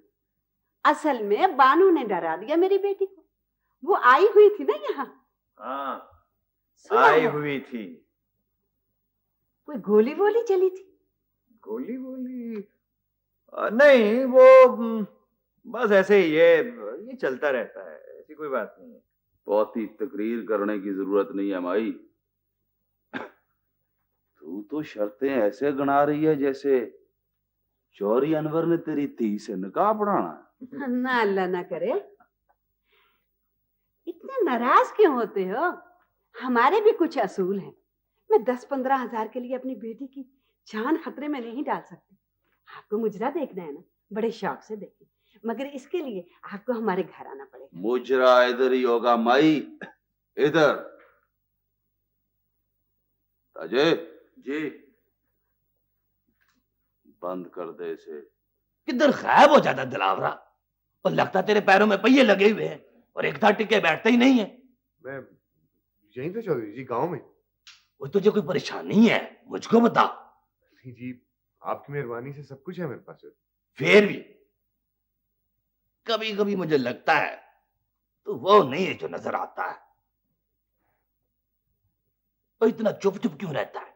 असल में बानू ने डरा दिया मेरी बेटी को। वो आई हुई थी ना यहाँ। हाँ, सुना आई है? हुई थी। कोई गोली वोली चली थी? गोली वोली नहीं, वो बस ऐसे ही ये चलता रहता है, ऐसी कोई बात नहीं है। बहुत ही तकरीर करने की जरूरत नहीं है माई। तू तो शर्तें ऐसे गना रही है जैसे चौरी अनवर ने तेरी धी से निकाह पढ़ाना। ना अल्लाह ना करे। इतने नाराज क्यों होते हो? हमारे भी कुछ असूल हैं। मैं 10-15 हजार के लिए अपनी बेटी की जान खतरे में नहीं डाल सकती। आपको मुजरा देखना है ना, बड़े शौक से देखिए, मगर इसके लिए आपको हमारे घर आना पड़ेगा। मुजरा इधर ही होगा माई, इधर। अजय जी, बंद कर दे इसे। किधर गायब हो जाता दिलावरा, और लगता तेरे पैरों में पहिए लगे हुए हैं और एक साथ टिके बैठते ही नहीं है। मैं यहीं था चौधरी जी, गांव में। वो तुझे कोई परेशानी है मुझको बता। नहीं जी, आपकी मेहरबानी से सब कुछ है मेरे पास। फिर भी कभी कभी मुझे लगता है तो वो नहीं है जो नजर आता है। तो इतना चुप चुप क्यों रहता है?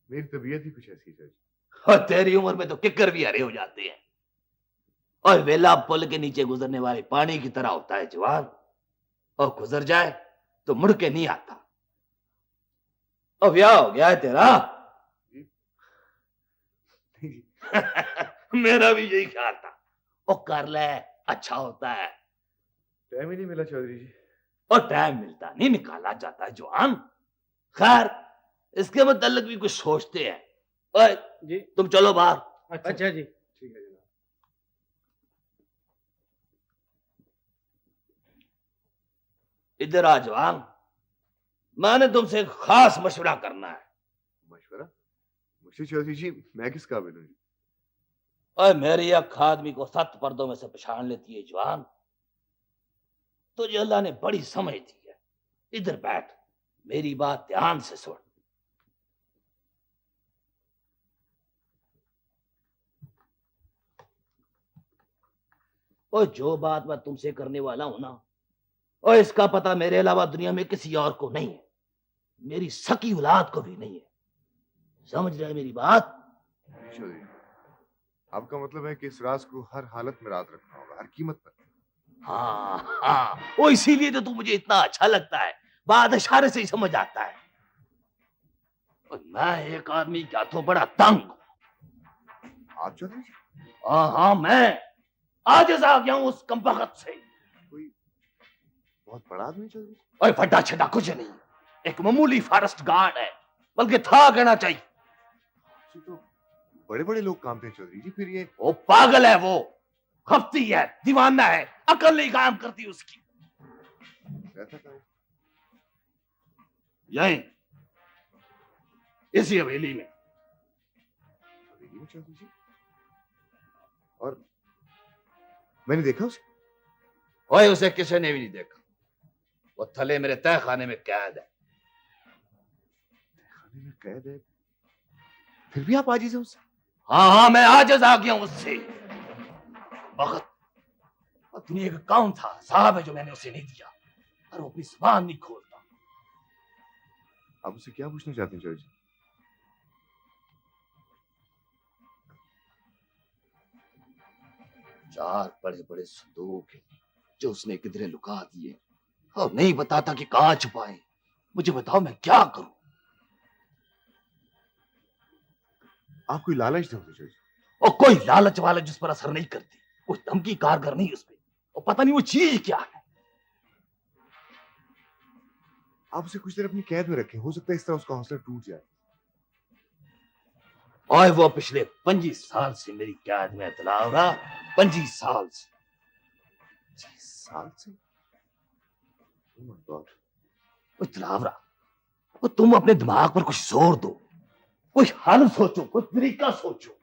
मेरी तबीयत ही कुछ ऐसी है चौधरी। और तेरी उम्र में तो किक्कर भी हरे हो जाते हैं, और वेला पुल के नीचे गुजरने वाले पानी की तरह होता है जवान, और गुजर जाए तो मुड़ के नहीं आता। और ब्याह हो गया है तेरा। मेरा भी यही ख्याल था। और कर ले, अच्छा होता है। टाइम ही नहीं मिला चौधरी जी। और टाइम मिलता नहीं, निकाला जाता है जवान। खैर, इसके मतलब भी कुछ सोचते हैं। ओए जी, तुम चलो बाहर। अच्छा जी। ठीक है जनाब। इधर आ जवान, मैंने तुमसे एक खास मशवरा करना है। मशवरा? मुझसे चौधरी जी, मैं किस काबिल हूँ? और मेरी अख आदमी को 7 पर्दों में से पछाड़ लेती है जवान। तुझे अल्लाह ने बड़ी समझ दी है। इधर बैठ, मेरी बात ध्यान से सुन। और जो बात मैं तुमसे करने वाला हूं ना, और इसका पता मेरे अलावा दुनिया में किसी और को नहीं है, मेरी सकी औलाद को भी नहीं है। समझ रहे मेरी बात? चौधरी, आपका मतलब है कि इस राज को हर हालत में राज रखना होगा, हर कीमत पर। हाँ हाँ, वो इसीलिए तो तू मुझे इतना अच्छा लगता है, बात इशारे से ही समझ आता है। और मैं एक आदमी के हाथों बड़ा तंग हूं। आप चौधरी जी? हाँ हाँ, मैं आज आ गया हूं उस कमबख्त से। कोई बहुत बड़ा आदमी चौधरी? और फटा छटा कुछ नहीं, एक मामूली फॉरेस्ट गार्ड है, बल्कि था कहना चाहिए। तो बड़े बड़े लोग काम थे चौधरी जी, फिर ये? वो पागल है, वो खफ्ती है, दीवाना है, अकल नहीं काम करती उसकी। रहता कहाँ है? यहीं इसी हवेली में। हवेली में चौधरी जी? और मैंने देखा उसे? ओए, उसे किसी ने भी नहीं देखा। वो थले मेरे तय खाने में कैद है। खाने में कैद है? फिर भी आप आजिज़ हैं उससे? हाँ हाँ, मैं आजिज़ आ गया हूं उससे। वक्त दुनिया का कौन था साहब है जो मैंने उसे नहीं दिया, और वो अपनी जुबान नहीं खोलता। आप उससे क्या पूछना चाहते हैं चौधरी जी? चार बड़े बड़े संदूक हैं जो उसने किधरे लुका दिए, और नहीं बताता कि कहां छुपाए। मुझे बताओ, मैं क्या करूं? आप कोई लालच दे चौधरी जी? और कोई लालच वालच जिस पर असर नहीं करती, कोई धमकी कारगर नहीं उस पर, और पता नहीं वो चीज क्या है। आप उसे कुछ देर अपनी कैद में रखें, हो सकता है इस तरह उसका हौसला टूट जाए। और वो पिछले 25 साल से मेरी कैद में तलावरा, 25 साल से। 25 साल से? Oh my God! वो तलावरा, वो तुम अपने दिमाग पर कुछ जोर दो, कोई हल सोचो, कोई तरीका सोचो।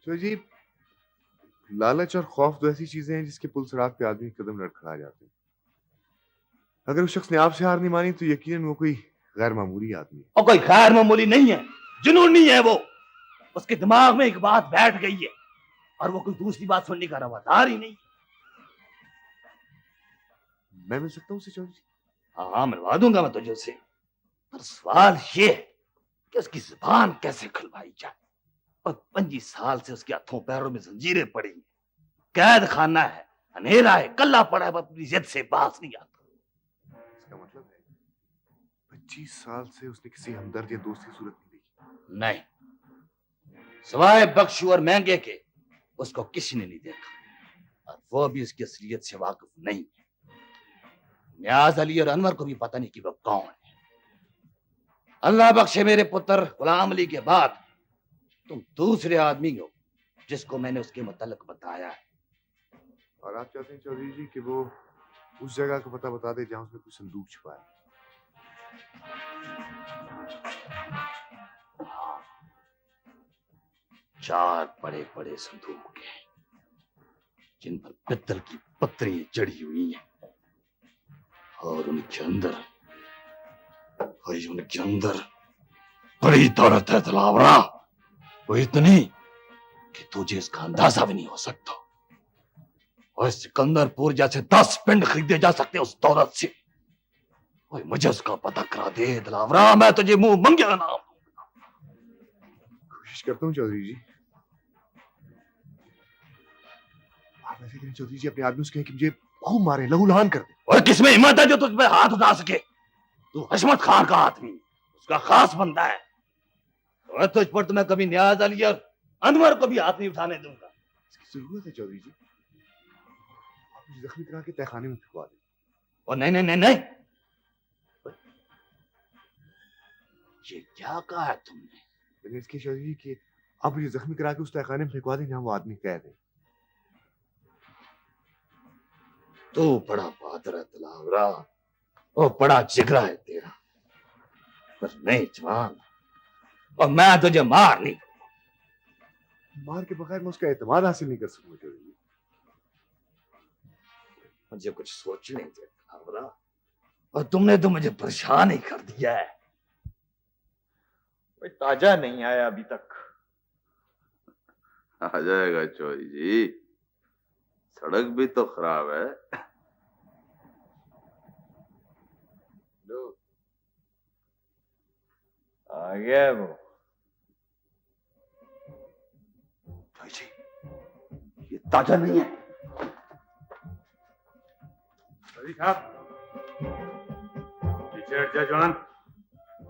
चौधरी जी, लालच और खौफ दो ऐसी चीजें हैं जिसके पुलसरात पे आदमी कदम लड़खड़ा जाते हैं। अगर उस शख्स ने आपसे हार नहीं मानी तो यकीनन वो कोई गैर मामूली आदमी है। और कोई गैर मामूली नहीं है, जुनूनी है वो उसके दिमाग में एक बात बैठ गई है और वो कोई दूसरी बात सुनने का रवादार ही नहीं। मैं मिल सकता हूँ उसे चौधरी जी? हाँ मिलवा दूंगा मैं तुझे उससे, पर सवाल ये है कि उसकी जुबान कैसे खुलवाई जाए। और 25 साल से उसके हाथों पैरों में जंजीरें पड़ी हैं, कैद खाना है, अंधेरा है, कल्ला पड़ा है, अपनी जिद से बात नहीं आता। इसका मतलब है 25 साल से उसने किसी हमदर्द या दोस्त की सूरत नहीं देखी? नहीं, सिवाय बख्शू और महंगे के उसको किसी ने नहीं देखा, और वो भी उसकी असलियत से वाकिफ नहीं है। न्याज अली और अनवर को भी पता नहीं कि वो कौन है। अल्लाह बख्शे मेरे पुत्र गुलाम अली के बाद तुम दूसरे आदमी हो जिसको मैंने उसके मुतल्लिक बताया है। और आप चाहते हैं चौधरी जी कि वो उस जगह का पता बता दे जहां उसने कोई संदूक छुपा है? हाँ, 4 बड़े बड़े संदूक हैं जिन पर पित्तल की पत्रियां जड़ी हुई हैं, और उनके अंदर बड़ी दौलत है तलावरा, वो इतनी कि तुझे इसका अंदाजा भी नहीं हो सकता। और सिकंदरपुर जैसे 10 पिंड खरीदे जा सकते हैं उस दौलत से। ओए मुझे उसका पता करा दे तलावरा, मैं तुझे मुंह मंगे नाम। कोशिश करता हूँ चौधरी जी। आप ऐसे करें चौधरी जी, अपने आदमी से कहें कि मुझे खूब मारे, लहूलुहान कर दे। और किसमें हिम्मत है जो तुझ पे हाथ उठा सके? तू हशमत खान का आदमी, उसका खास बंदा है, और तुझ पर तो मैं कभी न्याज अली और अनवर को भी हाथ नहीं उठाने दूंगा। इसकी जरूरत है चौधरी जी, आप मुझे जख्मी करा के तहखाने में फिकवा दें। और नहीं नहीं नहीं नहीं, ये क्या कहा है तुमने? मैंने इसके चौधरी जी कि आप मुझे जख्मी करा के उस तहखाने में फिकवा दें जहां वो आदमी कैद है। तू बड़ा बहादुर है तलावरा, वो बड़ा जिगरा है तेरा, पर नहीं जवान, और मैं तुझे मार नहीं। मार के बगैर मैं उसका एतमाद हासिल नहीं कर सकूंगा चौधरी जी। मुझे कुछ सोचने दे तलावरा, और तुमने तो मुझे परेशान ही कर दिया है। कोई ताजा नहीं आया अभी तक। आ जाएगा चौधरी जी, सड़क भी तो खराब है। लो, आ गया वो। चौधरी जी, ये ताजा नहीं है। चौधरी साहब, पीछे हट जा जवान,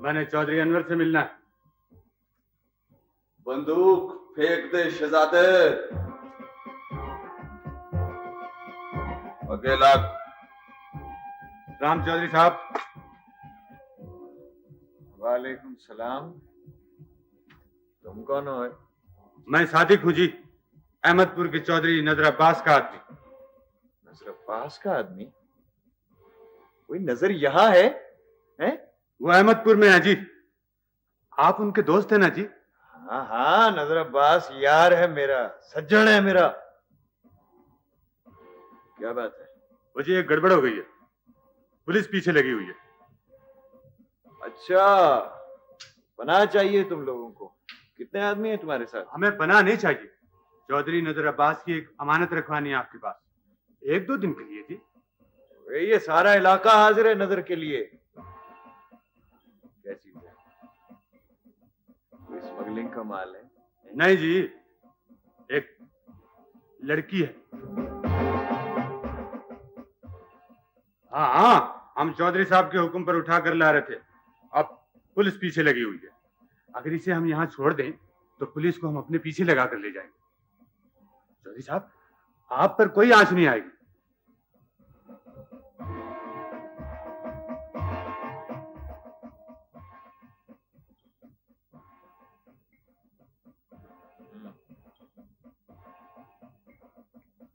मैंने चौधरी अनवर से मिलना है। बंदूक फेंक दे शहजादे। अकेला। राम चौधरी साहब। वालेकुम सलाम। तुम कौन हो? मैं सादिक हूँ जी, अहमदपुर के चौधरी नजर अब्बास का आदमी। नजर अब्बास का आदमी? कोई नजर यहाँ है? हैं? वो अहमदपुर में है जी। आप उनके दोस्त हैं ना जी? हाँ हाँ, नजर अब्बास यार है मेरा, सज्जन है मेरा। क्या बात है? वो जी एक गड़बड़ हो गई है, पुलिस पीछे लगी हुई है। अच्छा, पनाह चाहिए तुम लोगों को? कितने आदमी हैं तुम्हारे साथ? हमें पनाह नहीं चाहिए, चौधरी नजर अब्बास की एक अमानत रखवानी है आपके पास, 1-2 दिन के लिए जी। ये सारा इलाका हाजिर है नजर के लिए। क्या चीज है? कोई स्मगलिंग का माल है? नहीं जी, एक लड़की है। हाँ हाँ, हम चौधरी साहब के हुक्म पर उठा कर ला रहे थे, अब पुलिस पीछे लगी हुई है। अगर इसे हम यहाँ छोड़ दें तो पुलिस को हम अपने पीछे लगा कर ले जाएंगे। चौधरी साहब, आप पर कोई आंच नहीं आएगी।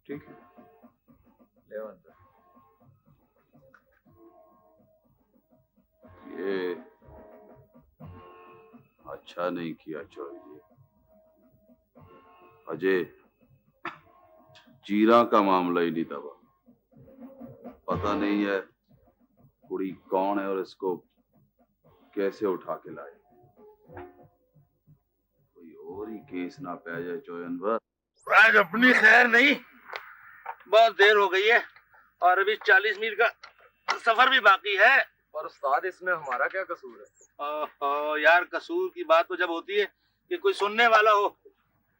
ठीक है, ले आओ अंदर। ये अच्छा नहीं किया चौधरी। अजय, जीरा का मामला ही नहीं दबा। पता नहीं है कुड़ी कौन है और इसको कैसे उठा के लाए। कोई और कहीं केस ना पे आ जाए चोय अनवर। आज अपनी खैर नहीं, बहुत देर हो गई है और अभी 40 मील का सफर भी बाकी है। और उस्ताद इसमें हमारा क्या कसूर है? ओहो यार, कसूर की बात तो जब होती है कि कोई सुनने वाला हो।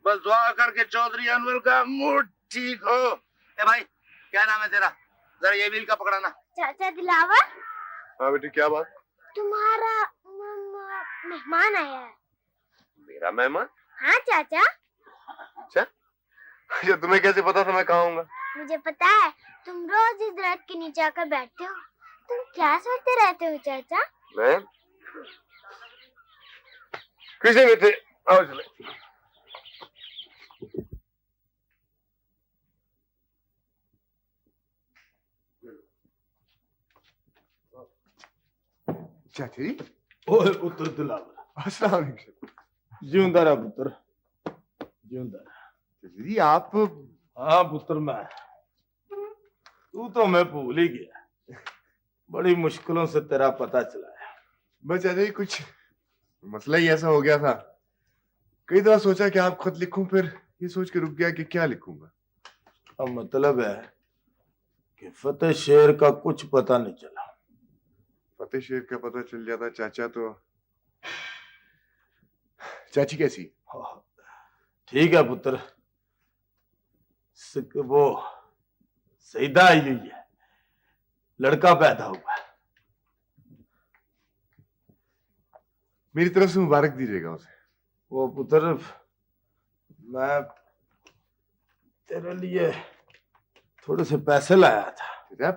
बस दुआ करके चौधरी अनवर का मूड ठीक हो। ए भाई, क्या नाम है तेरा? जरा ये व्हील का पकड़ाना। चाचा दिलावर। हाँ बेटे, क्या बात? तुम्हारा मेहमान आया है। मेरा मेहमान? हाँ चाचा। अच्छा, तुम्हें कैसे पता था मैं कहाँ आऊंगा? मुझे पता है, तुम रोज इस दरख्त के नीचे आकर बैठते हो। तुम क्या सोचते रहते हो चाचा? मैं पीछे बैठे, आओ चले। चाची। ओए पुत्र दिलावर। अस्सलाम वालेकुम। जिंदा रहा पुत्र, जिंदा रहा। जी आप? हाँ पुत्र, मैं। तू तो मैं भूल ही गया, बड़ी मुश्किलों से तेरा पता चला है। बस चाचा जी, कुछ मसला ही ऐसा हो गया था। कई दफा सोचा कि आप खुद लिखूं, फिर ये सोच के रुक गया कि क्या लिखूंगा। अब मतलब है कि फतेह शेर का कुछ पता नहीं चला। फतेह शेर का पता चल जाता चाचा तो। चाची कैसी? ठीक है पुत्र, वो सईदा आई हुई है, लड़का पैदा हुआ है। मेरी तरफ से मुबारक दीजिएगा उसे। वो पुत्र, मैं तेरे लिए थोड़े से पैसे लाया था।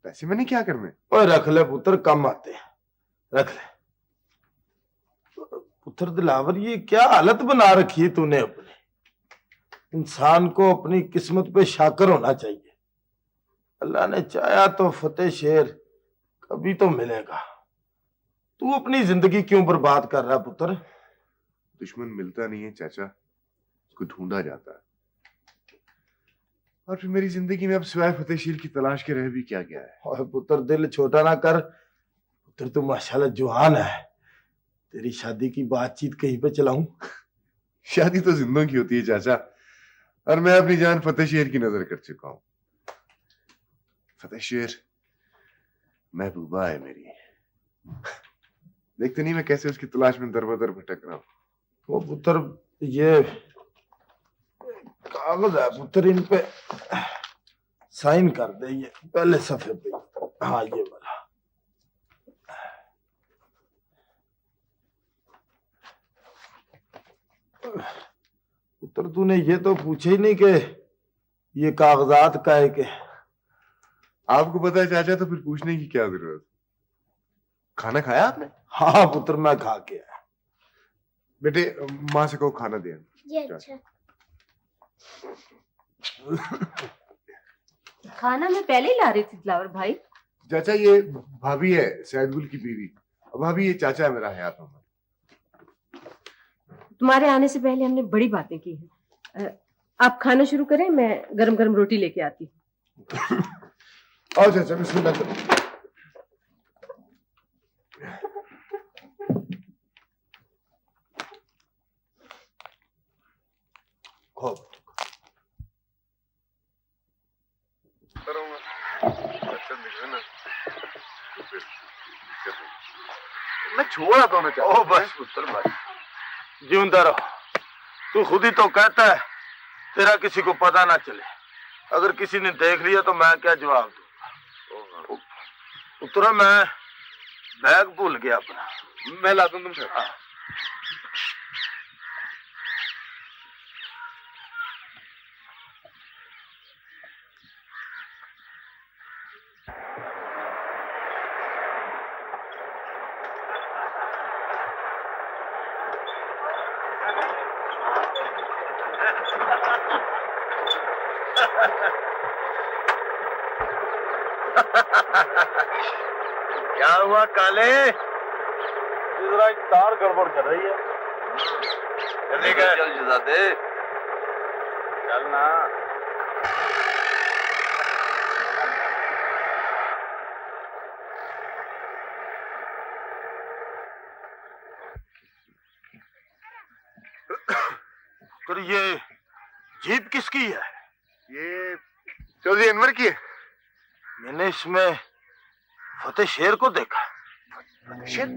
पैसे मैंने क्या करने? ओए रख ले पुत्र, कम आते हैं, रख ले। पुत्र दिलावर, ये क्या हालत बना रखी है तूने अपनी। इंसान को अपनी किस्मत पे शाकर होना चाहिए। अल्लाह ने चाहा तो फतेह शेर कभी तो मिलेगा। तू अपनी जिंदगी क्यों बर्बाद कर रहा है पुत्र? दुश्मन मिलता नहीं है चाचा, उसको ढूंढा जाता है। और फिर मेरी जिंदगी में अब सिवाय फतेह शेर की तलाश के रह भी क्या गया है। और पुत्र दिल छोटा ना कर। पुत्र तू माशाल्लाह जवान है, तेरी शादी की बातचीत कहीं पे चलाऊं? शादी तो जिंदों की होती है चाचा, और मैं अपनी जान फतेह शेर की नजर कर चुका हूं। फतेह शेर महबूबा है मेरी। देखते नहीं मैं कैसे उसकी तलाश में दर बदर भटक रहा हूं। वो पुत्र, ये कागज है पुत्र, इन पे साइन कर दे, ये पहले सफे पे। हाँ ये वाला। पुत्र तूने ये तो पूछे ही नहीं कि ये कागजात का है के। आपको पता है चाचा, तो फिर पूछने की क्या जरूरत। खाना खाया आपने? हाँ पुत्र, मैं खा के आया। बेटे माँ से कहो खाना दे। ये अच्छा। खाना मैं पहले ही ला रही थी दिलावर भाई। चाचा ये भाभी है, सैदगुल की बीवी। भाभी ये चाचा है मेरा, हयात मोहम्मद। तुम्हारे आने से पहले हमने बड़ी बातें की हैं। आप खाना शुरू करें, मैं गरम गरम रोटी लेके आती हूँ। आओ चाचा, बिस्मिल्लाह करो। मैं छोड़ा तो ना चाचा। ओ बस पुत्र बस, जिंदा रहो। तू खुद ही तो कहता है तेरा किसी को पता ना चले। अगर किसी ने देख लिया तो मैं क्या जवाब दूंगा? पुत्र मैं बैग भूल गया अपना। मैं ला दूं तुमसे। क्या हुआ काले? जरा एक तार गड़बड़ कर रही है। चल जिजादे, चलना। फिर ये जीप किसकी है? ये चौधरी अनवर की है। मैंने इसमें फतेह शेर को देखा। फतेह शेर?